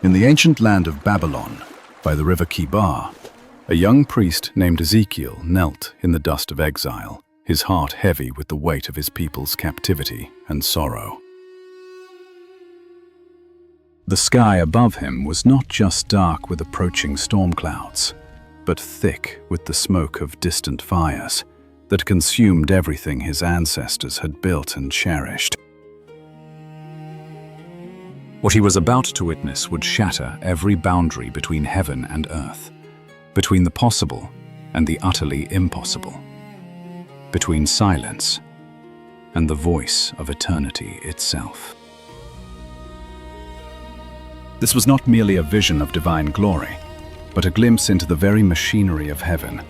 In the ancient land of Babylon, by the River Chebar, a young priest named Ezekiel knelt in the dust of exile, his heart heavy with the weight of his people's captivity and sorrow. The sky above him was not just dark with approaching storm clouds, but thick with the smoke of distant fires that consumed everything his ancestors had built and cherished. What he was about to witness would shatter every boundary between heaven and earth, between the possible and the utterly impossible, between silence and the voice of eternity itself. This was not merely a vision of divine glory, but a glimpse into the very machinery of heaven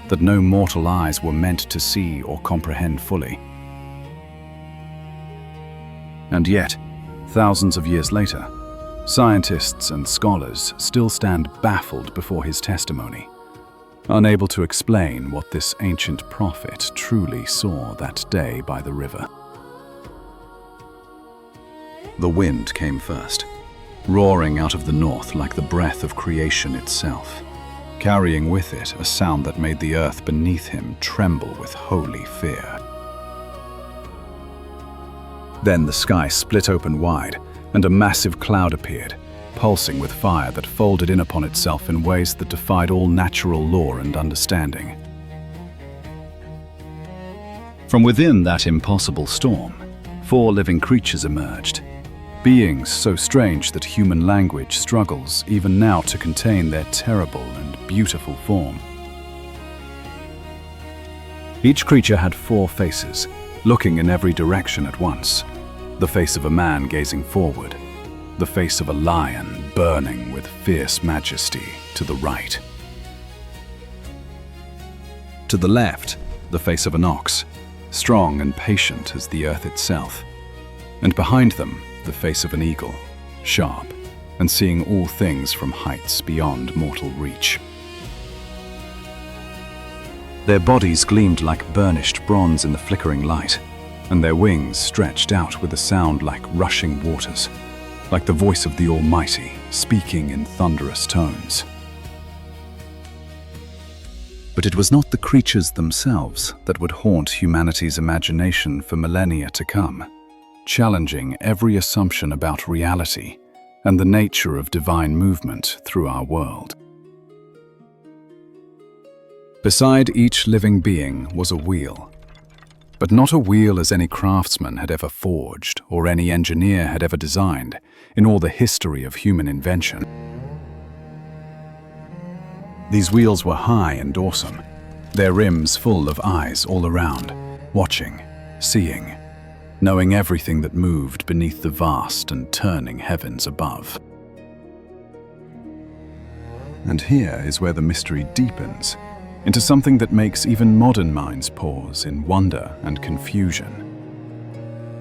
that no mortal eyes were meant to see or comprehend fully. And yet, thousands of years later, scientists and scholars still stand baffled before his testimony, unable to explain what this ancient prophet truly saw that day by the river. The wind came first, roaring out of the north like the breath of creation itself, carrying with it a sound that made the earth beneath him tremble with holy fear. Then the sky split open wide, and a massive cloud appeared, pulsing with fire that folded in upon itself in ways that defied all natural law and understanding. From within that impossible storm, 4 living creatures emerged, beings so strange that human language struggles even now to contain their terrible and beautiful form. Each creature had 4 faces, looking in every direction at once. The face of a man gazing forward, the face of a lion burning with fierce majesty to the right. To the left, the face of an ox, strong and patient as the earth itself. And behind them, the face of an eagle, sharp and seeing all things from heights beyond mortal reach. Their bodies gleamed like burnished bronze in the flickering light, and their wings stretched out with a sound like rushing waters, like the voice of the Almighty speaking in thunderous tones. But it was not the creatures themselves that would haunt humanity's imagination for millennia to come, challenging every assumption about reality and the nature of divine movement through our world. Beside each living being was a wheel, but not a wheel as any craftsman had ever forged or any engineer had ever designed in all the history of human invention. These wheels were high and awesome, their rims full of eyes all around, watching, seeing, knowing everything that moved beneath the vast and turning heavens above. And here is where the mystery deepens into something that makes even modern minds pause in wonder and confusion.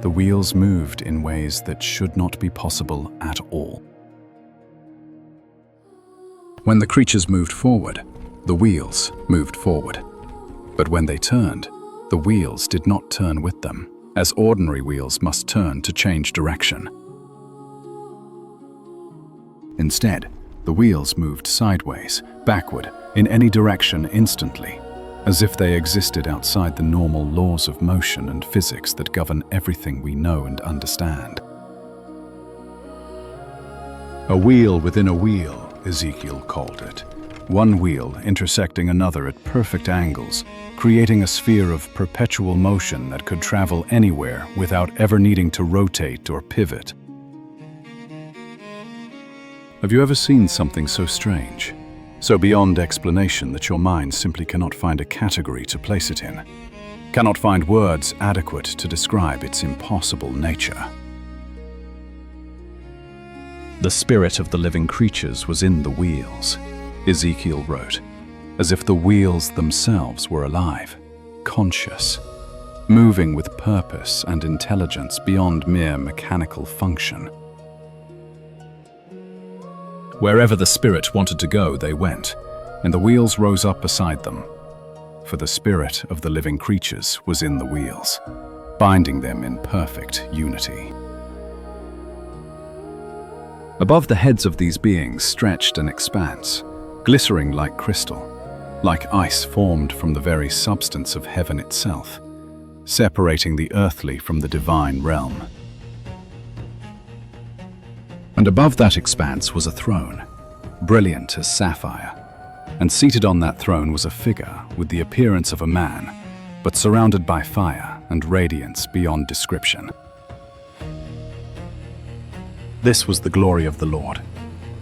The wheels moved in ways that should not be possible at all. When the creatures moved forward, the wheels moved forward. But when they turned, the wheels did not turn with them, as ordinary wheels must turn to change direction. Instead, the wheels moved sideways, backward, in any direction instantly, as if they existed outside the normal laws of motion and physics that govern everything we know and understand. A wheel within a wheel, Ezekiel called it. One wheel intersecting another at perfect angles, creating a sphere of perpetual motion that could travel anywhere without ever needing to rotate or pivot. Have you ever seen something so strange, so beyond explanation that your mind simply cannot find a category to place it in, cannot find words adequate to describe its impossible nature? The spirit of the living creatures was in the wheels, Ezekiel wrote, as if the wheels themselves were alive, conscious, moving with purpose and intelligence beyond mere mechanical function. Wherever the spirit wanted to go, they went, and the wheels rose up beside them. For the spirit of the living creatures was in the wheels, binding them in perfect unity. Above the heads of these beings stretched an expanse, glittering like crystal, like ice formed from the very substance of heaven itself, separating the earthly from the divine realm. And above that expanse was a throne, brilliant as sapphire, and seated on that throne was a figure with the appearance of a man, but surrounded by fire and radiance beyond description. This was the glory of the Lord,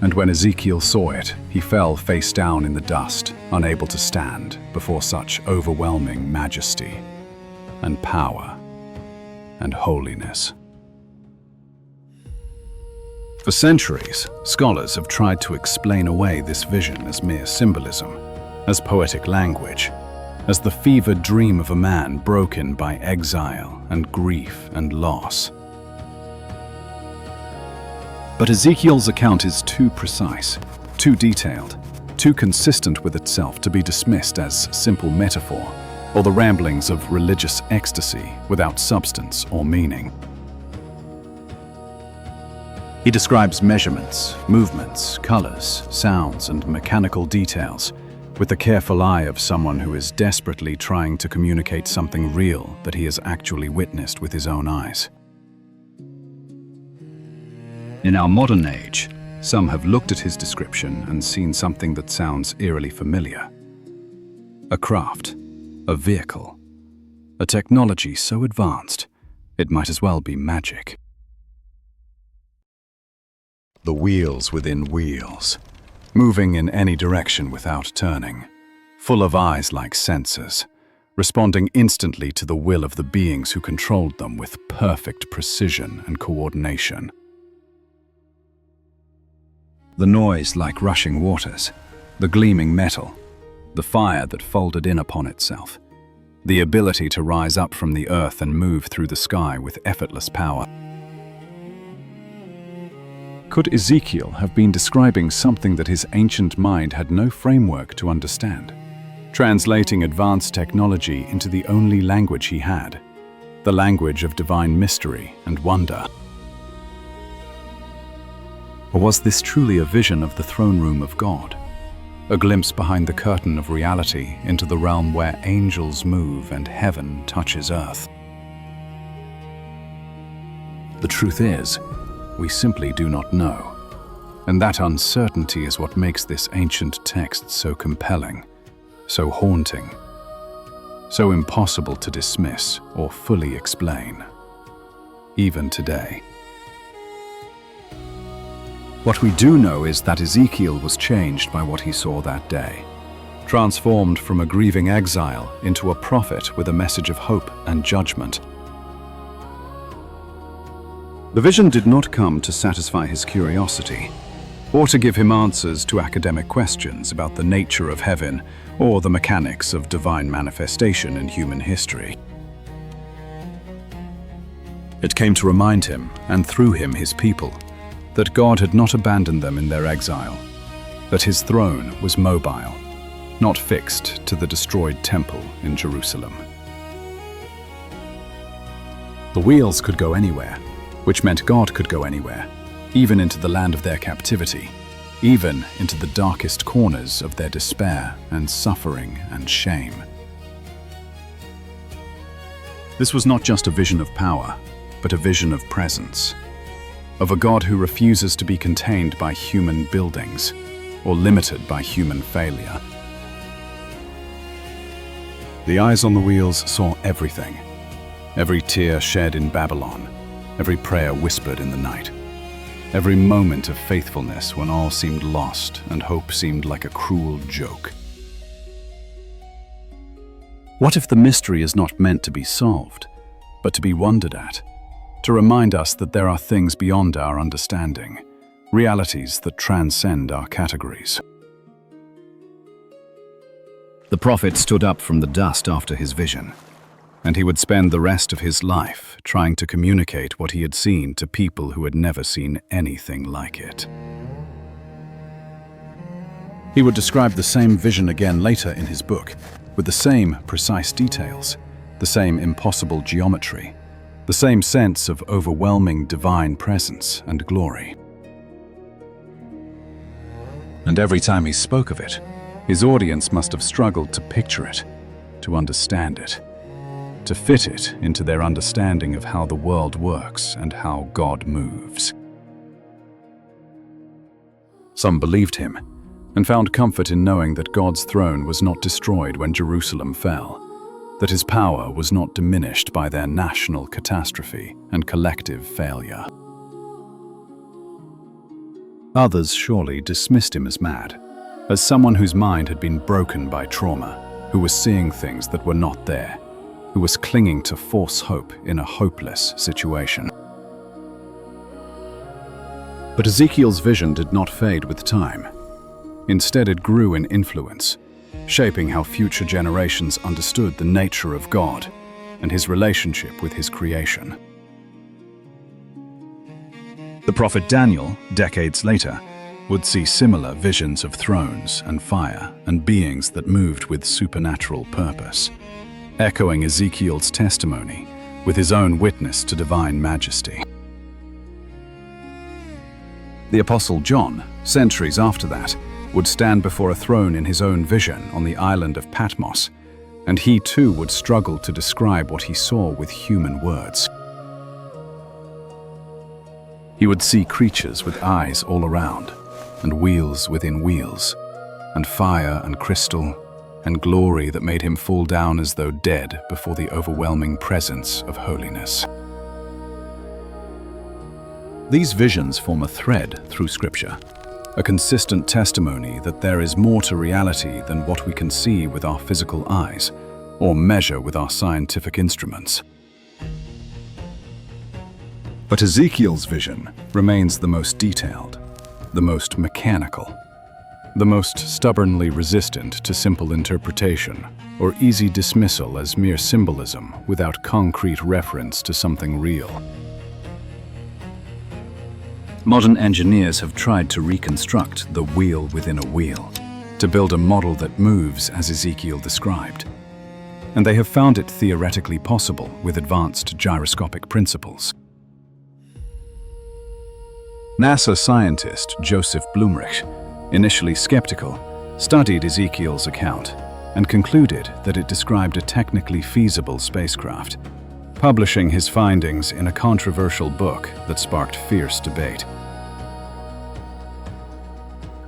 and when Ezekiel saw it, he fell face down in the dust, unable to stand before such overwhelming majesty and power and holiness. For centuries, scholars have tried to explain away this vision as mere symbolism, as poetic language, as the fevered dream of a man broken by exile and grief and loss. But Ezekiel's account is too precise, too detailed, too consistent with itself to be dismissed as simple metaphor or the ramblings of religious ecstasy without substance or meaning. He describes measurements, movements, colors, sounds, and mechanical details with the careful eye of someone who is desperately trying to communicate something real that he has actually witnessed with his own eyes. In our modern age, some have looked at his description and seen something that sounds eerily familiar. A craft, a vehicle, a technology so advanced, it might as well be magic. The wheels within wheels, moving in any direction without turning, full of eyes like sensors, responding instantly to the will of the beings who controlled them with perfect precision and coordination. The noise like rushing waters, the gleaming metal, the fire that folded in upon itself, the ability to rise up from the earth and move through the sky with effortless power. Could Ezekiel have been describing something that his ancient mind had no framework to understand, translating advanced technology into the only language he had, the language of divine mystery and wonder? Or was this truly a vision of the throne room of God, a glimpse behind the curtain of reality into the realm where angels move and heaven touches earth? The truth is, we simply do not know, and that uncertainty is what makes this ancient text so compelling, so haunting, so impossible to dismiss or fully explain, even today. What we do know is that Ezekiel was changed by what he saw that day, transformed from a grieving exile into a prophet with a message of hope and judgment. The vision did not come to satisfy his curiosity, or to give him answers to academic questions about the nature of heaven or the mechanics of divine manifestation in human history. It came to remind him, and through him his people, that God had not abandoned them in their exile, that his throne was mobile, not fixed to the destroyed temple in Jerusalem. The wheels could go anywhere, which meant God could go anywhere, even into the land of their captivity, even into the darkest corners of their despair and suffering and shame. This was not just a vision of power, but a vision of presence, of a God who refuses to be contained by human buildings or limited by human failure. The eyes on the wheels saw everything, every tear shed in Babylon, every prayer whispered in the night, every moment of faithfulness when all seemed lost and hope seemed like a cruel joke. What if the mystery is not meant to be solved, but to be wondered at, to remind us that there are things beyond our understanding, realities that transcend our categories? The prophet stood up from the dust after his vision, and he would spend the rest of his life trying to communicate what he had seen to people who had never seen anything like it. He would describe the same vision again later in his book, with the same precise details, the same impossible geometry, the same sense of overwhelming divine presence and glory. and every time he spoke of it, his audience must have struggled to picture it, to understand it, to fit it into their understanding of how the world works and how God moves. Some believed him and found comfort in knowing that God's throne was not destroyed when Jerusalem fell, that his power was not diminished by their national catastrophe and collective failure. Others surely dismissed him as mad, as someone whose mind had been broken by trauma, who was seeing things that were not there, who was clinging to false hope in a hopeless situation. But Ezekiel's vision did not fade with time. Instead, it grew in influence, shaping how future generations understood the nature of God and his relationship with his creation. The prophet Daniel, decades later, would see similar visions of thrones and fire and beings that moved with supernatural purpose, echoing Ezekiel's testimony with his own witness to divine majesty. The Apostle John, centuries after that, would stand before a throne in his own vision on the island of Patmos, and he too would struggle to describe what he saw with human words. He would see creatures with eyes all around, and wheels within wheels, and fire and crystal, and glory that made him fall down as though dead before the overwhelming presence of holiness. These visions form a thread through Scripture, a consistent testimony that there is more to reality than what we can see with our physical eyes or measure with our scientific instruments. But Ezekiel's vision remains the most detailed, the most mechanical, the most stubbornly resistant to simple interpretation or easy dismissal as mere symbolism without concrete reference to something real. Modern engineers have tried to reconstruct the wheel within a wheel, to build a model that moves as Ezekiel described. And they have found it theoretically possible with advanced gyroscopic principles. NASA scientist Joseph Blumrich, initially skeptical, studied Ezekiel's account and concluded that it described a technically feasible spacecraft, publishing his findings in a controversial book that sparked fierce debate.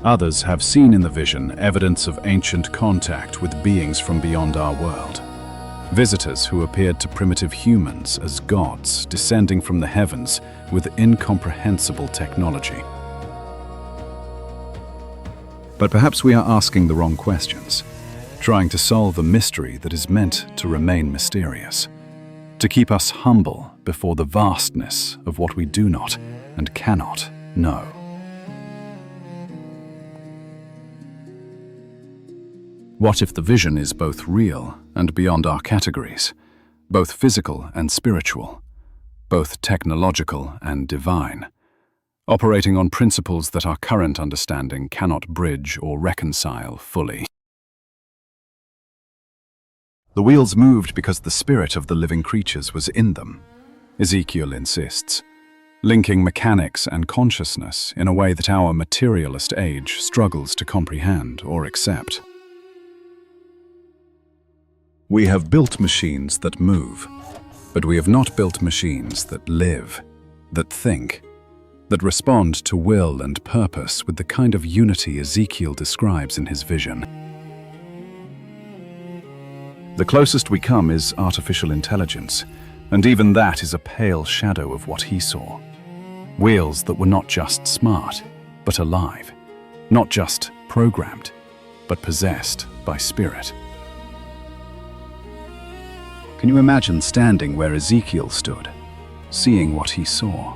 Others have seen in the vision evidence of ancient contact with beings from beyond our world, visitors who appeared to primitive humans as gods descending from the heavens with incomprehensible technology. But perhaps we are asking the wrong questions, trying to solve a mystery that is meant to remain mysterious, to keep us humble before the vastness of what we do not and cannot know. What if the vision is both real and beyond our categories, both physical and spiritual, both technological and divine, operating on principles that our current understanding cannot bridge or reconcile fully? The wheels moved because the spirit of the living creatures was in them, Ezekiel insists, linking mechanics and consciousness in a way that our materialist age struggles to comprehend or accept. We have built machines that move, but we have not built machines that live, that think, that respond to will and purpose with the kind of unity Ezekiel describes in his vision. The closest we come is artificial intelligence, and even that is a pale shadow of what he saw. Wheels that were not just smart, but alive, not just programmed, but possessed by spirit. Can you imagine standing where Ezekiel stood, seeing what he saw,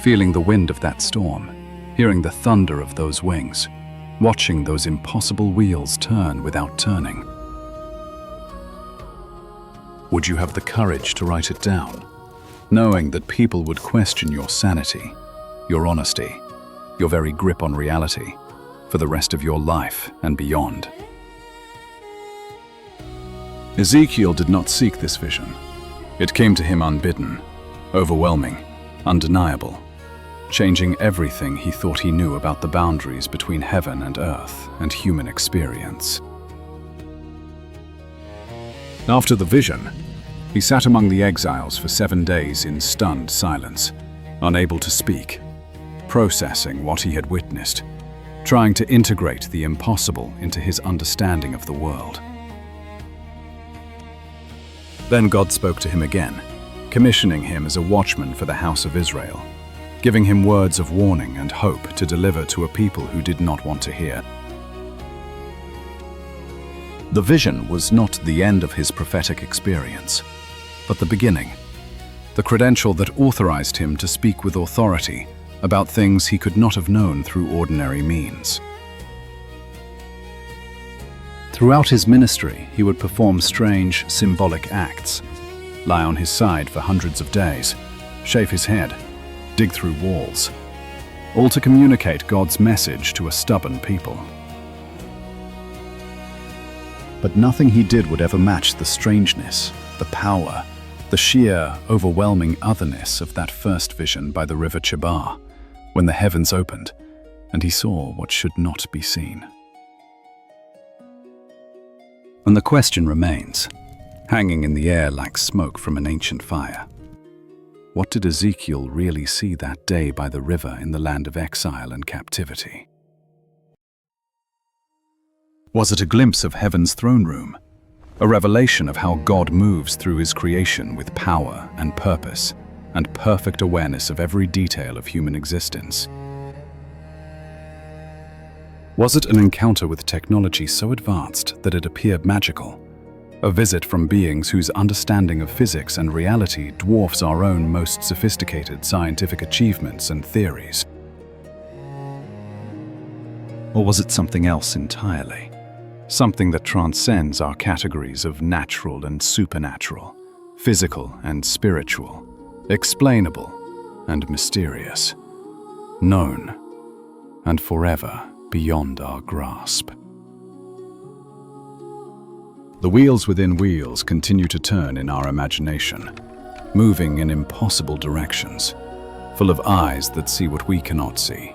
feeling the wind of that storm, hearing the thunder of those wings, watching those impossible wheels turn without turning? Would you have the courage to write it down, knowing that people would question your sanity, your honesty, your very grip on reality, for the rest of your life and beyond? Ezekiel did not seek this vision. It came to him unbidden, overwhelming, undeniable. changing everything he thought he knew about the boundaries between heaven and earth and human experience. After the vision, he sat among the exiles for 7 days in stunned silence, unable to speak, processing what he had witnessed, trying to integrate the impossible into his understanding of the world. Then God spoke to him again, commissioning him as a watchman for the house of Israel, giving him words of warning and hope to deliver to a people who did not want to hear. The vision was not the end of his prophetic experience, but the beginning, the credential that authorized him to speak with authority about things he could not have known through ordinary means. Throughout his ministry, he would perform strange, symbolic acts, lie on his side for hundreds of days, shave his head, dig through walls, all to communicate God's message to a stubborn people. But nothing he did would ever match the strangeness, the power, the sheer, overwhelming otherness of that first vision by the River Chebar, when the heavens opened and he saw what should not be seen. And the question remains, hanging in the air like smoke from an ancient fire. What did Ezekiel really see that day by the river in the land of exile and captivity? Was it a glimpse of heaven's throne room? A revelation of how God moves through his creation with power and purpose and perfect awareness of every detail of human existence? Was it an encounter with technology so advanced that it appeared magical? A visit from beings whose understanding of physics and reality dwarfs our own most sophisticated scientific achievements and theories? Or was it something else entirely? Something that transcends our categories of natural and supernatural, physical and spiritual, explainable and mysterious, known and forever beyond our grasp. The wheels within wheels continue to turn in our imagination, moving in impossible directions, full of eyes that see what we cannot see,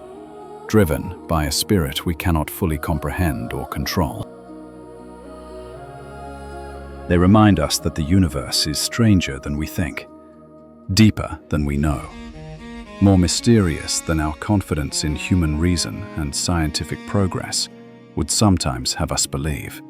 driven by a spirit we cannot fully comprehend or control. They remind us that the universe is stranger than we think, deeper than we know, more mysterious than our confidence in human reason and scientific progress would sometimes have us believe.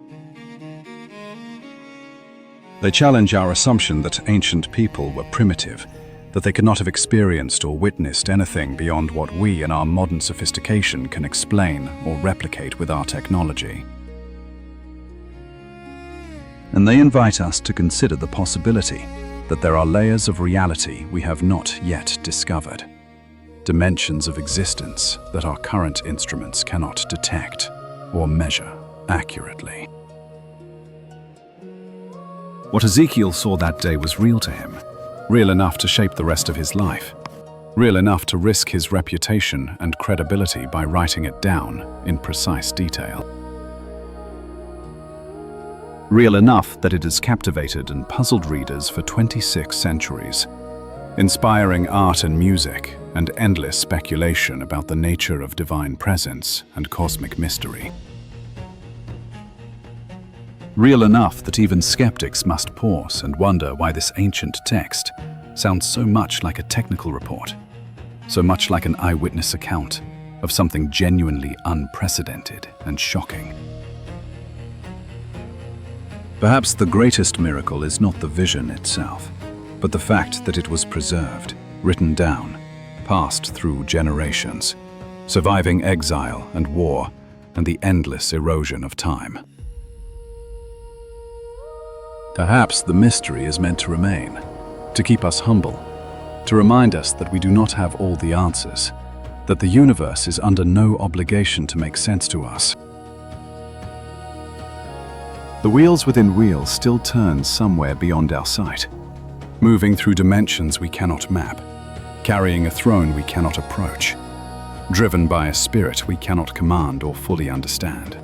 They challenge our assumption that ancient people were primitive, that they could not have experienced or witnessed anything beyond what we in our modern sophistication can explain or replicate with our technology. And they invite us to consider the possibility that there are layers of reality we have not yet discovered, dimensions of existence that our current instruments cannot detect or measure accurately. What Ezekiel saw that day was real to him, real enough to shape the rest of his life, real enough to risk his reputation and credibility by writing it down in precise detail. Real enough that it has captivated and puzzled readers for 26 centuries, inspiring art and music and endless speculation about the nature of divine presence and cosmic mystery. Real enough that even skeptics must pause and wonder why this ancient text sounds so much like a technical report, so much like an eyewitness account of something genuinely unprecedented and shocking. Perhaps the greatest miracle is not the vision itself, but the fact that it was preserved, written down, passed through generations, surviving exile and war and the endless erosion of time. Perhaps the mystery is meant to remain, to keep us humble, to remind us that we do not have all the answers, that the universe is under no obligation to make sense to us. The wheels within wheels still turn somewhere beyond our sight, moving through dimensions we cannot map, carrying a throne we cannot approach, driven by a spirit we cannot command or fully understand.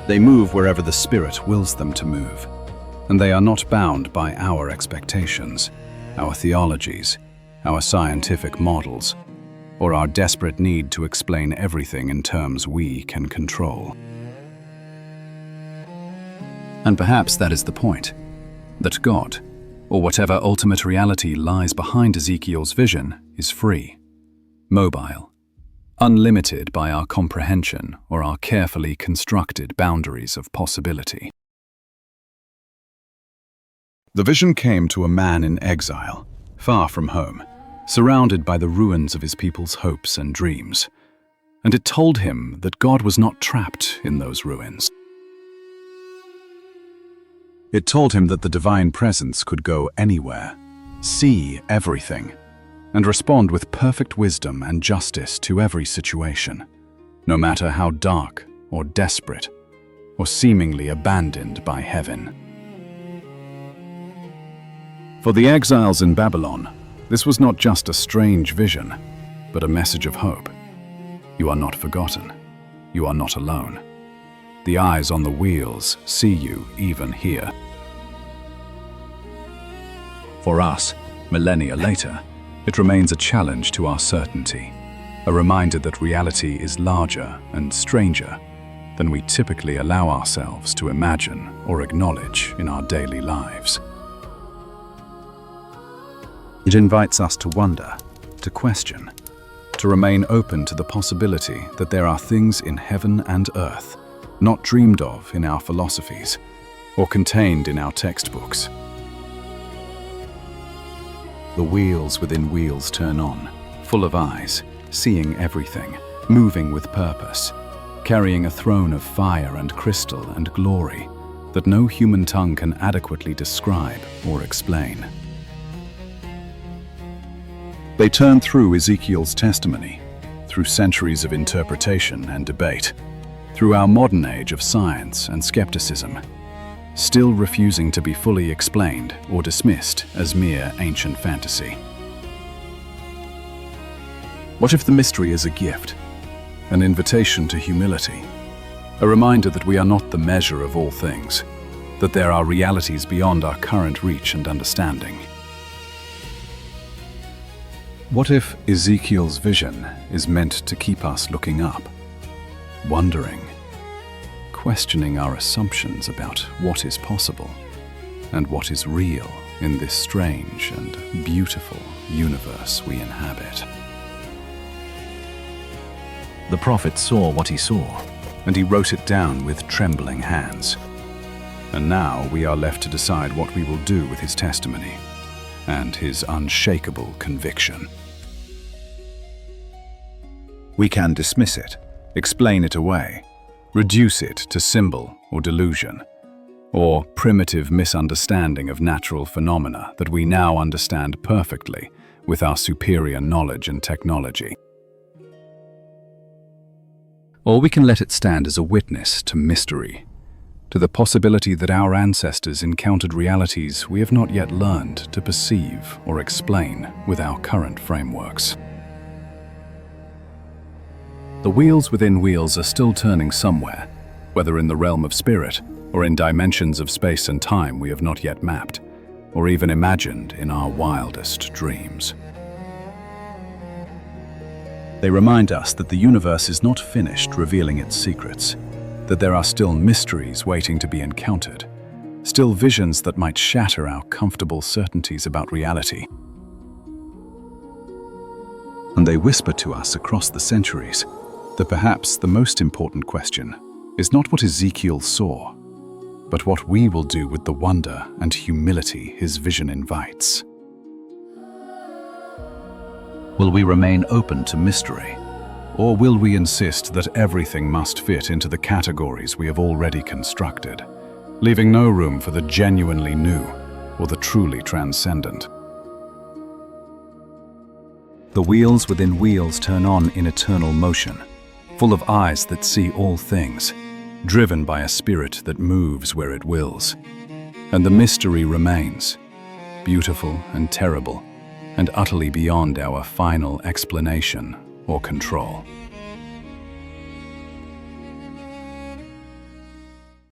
They move wherever the Spirit wills them to move, and they are not bound by our expectations, our theologies, our scientific models, or our desperate need to explain everything in terms we can control. And perhaps that is the point, that God, or whatever ultimate reality lies behind Ezekiel's vision, is free, mobile, unlimited by our comprehension or our carefully constructed boundaries of possibility. The vision came to a man in exile, far from home, surrounded by the ruins of his people's hopes and dreams, and it told him that God was not trapped in those ruins. It told him that the divine presence could go anywhere, see everything, and respond with perfect wisdom and justice to every situation, no matter how dark or desperate or seemingly abandoned by heaven. For the exiles in Babylon, this was not just a strange vision, but a message of hope. You are not forgotten. You are not alone. The eyes on the wheels see you even here. For us, millennia later, it remains a challenge to our certainty, a reminder that reality is larger and stranger than we typically allow ourselves to imagine or acknowledge in our daily lives. It invites us to wonder, to question, to remain open to the possibility that there are things in heaven and earth not dreamed of in our philosophies or contained in our textbooks. The wheels within wheels turn on, full of eyes, seeing everything, moving with purpose, carrying a throne of fire and crystal and glory that no human tongue can adequately describe or explain. They turn through Ezekiel's testimony, through centuries of interpretation and debate, through our modern age of science and skepticism, still refusing to be fully explained or dismissed as mere ancient fantasy. What if the mystery is a gift, an invitation to humility, a reminder that we are not the measure of all things, that there are realities beyond our current reach and understanding? What if Ezekiel's vision is meant to keep us looking up, wondering, questioning our assumptions about what is possible and what is real in this strange and beautiful universe we inhabit? The prophet saw what he saw, and he wrote it down with trembling hands. And now we are left to decide what we will do with his testimony and his unshakable conviction. We can dismiss it, explain it away, reduce it to symbol or delusion, or primitive misunderstanding of natural phenomena that we now understand perfectly with our superior knowledge and technology. Or we can let it stand as a witness to mystery, to the possibility that our ancestors encountered realities we have not yet learned to perceive or explain with our current frameworks. The wheels within wheels are still turning somewhere, whether in the realm of spirit or in dimensions of space and time we have not yet mapped, or even imagined in our wildest dreams. They remind us that the universe is not finished revealing its secrets, that there are still mysteries waiting to be encountered, still visions that might shatter our comfortable certainties about reality. And they whisper to us across the centuries that perhaps the most important question is not what Ezekiel saw, but what we will do with the wonder and humility his vision invites. Will we remain open to mystery, or will we insist that everything must fit into the categories we have already constructed, leaving no room for the genuinely new or the truly transcendent? The wheels within wheels turn on in eternal motion, full of eyes that see all things, driven by a spirit that moves where it wills. And the mystery remains, beautiful and terrible, and utterly beyond our final explanation or control.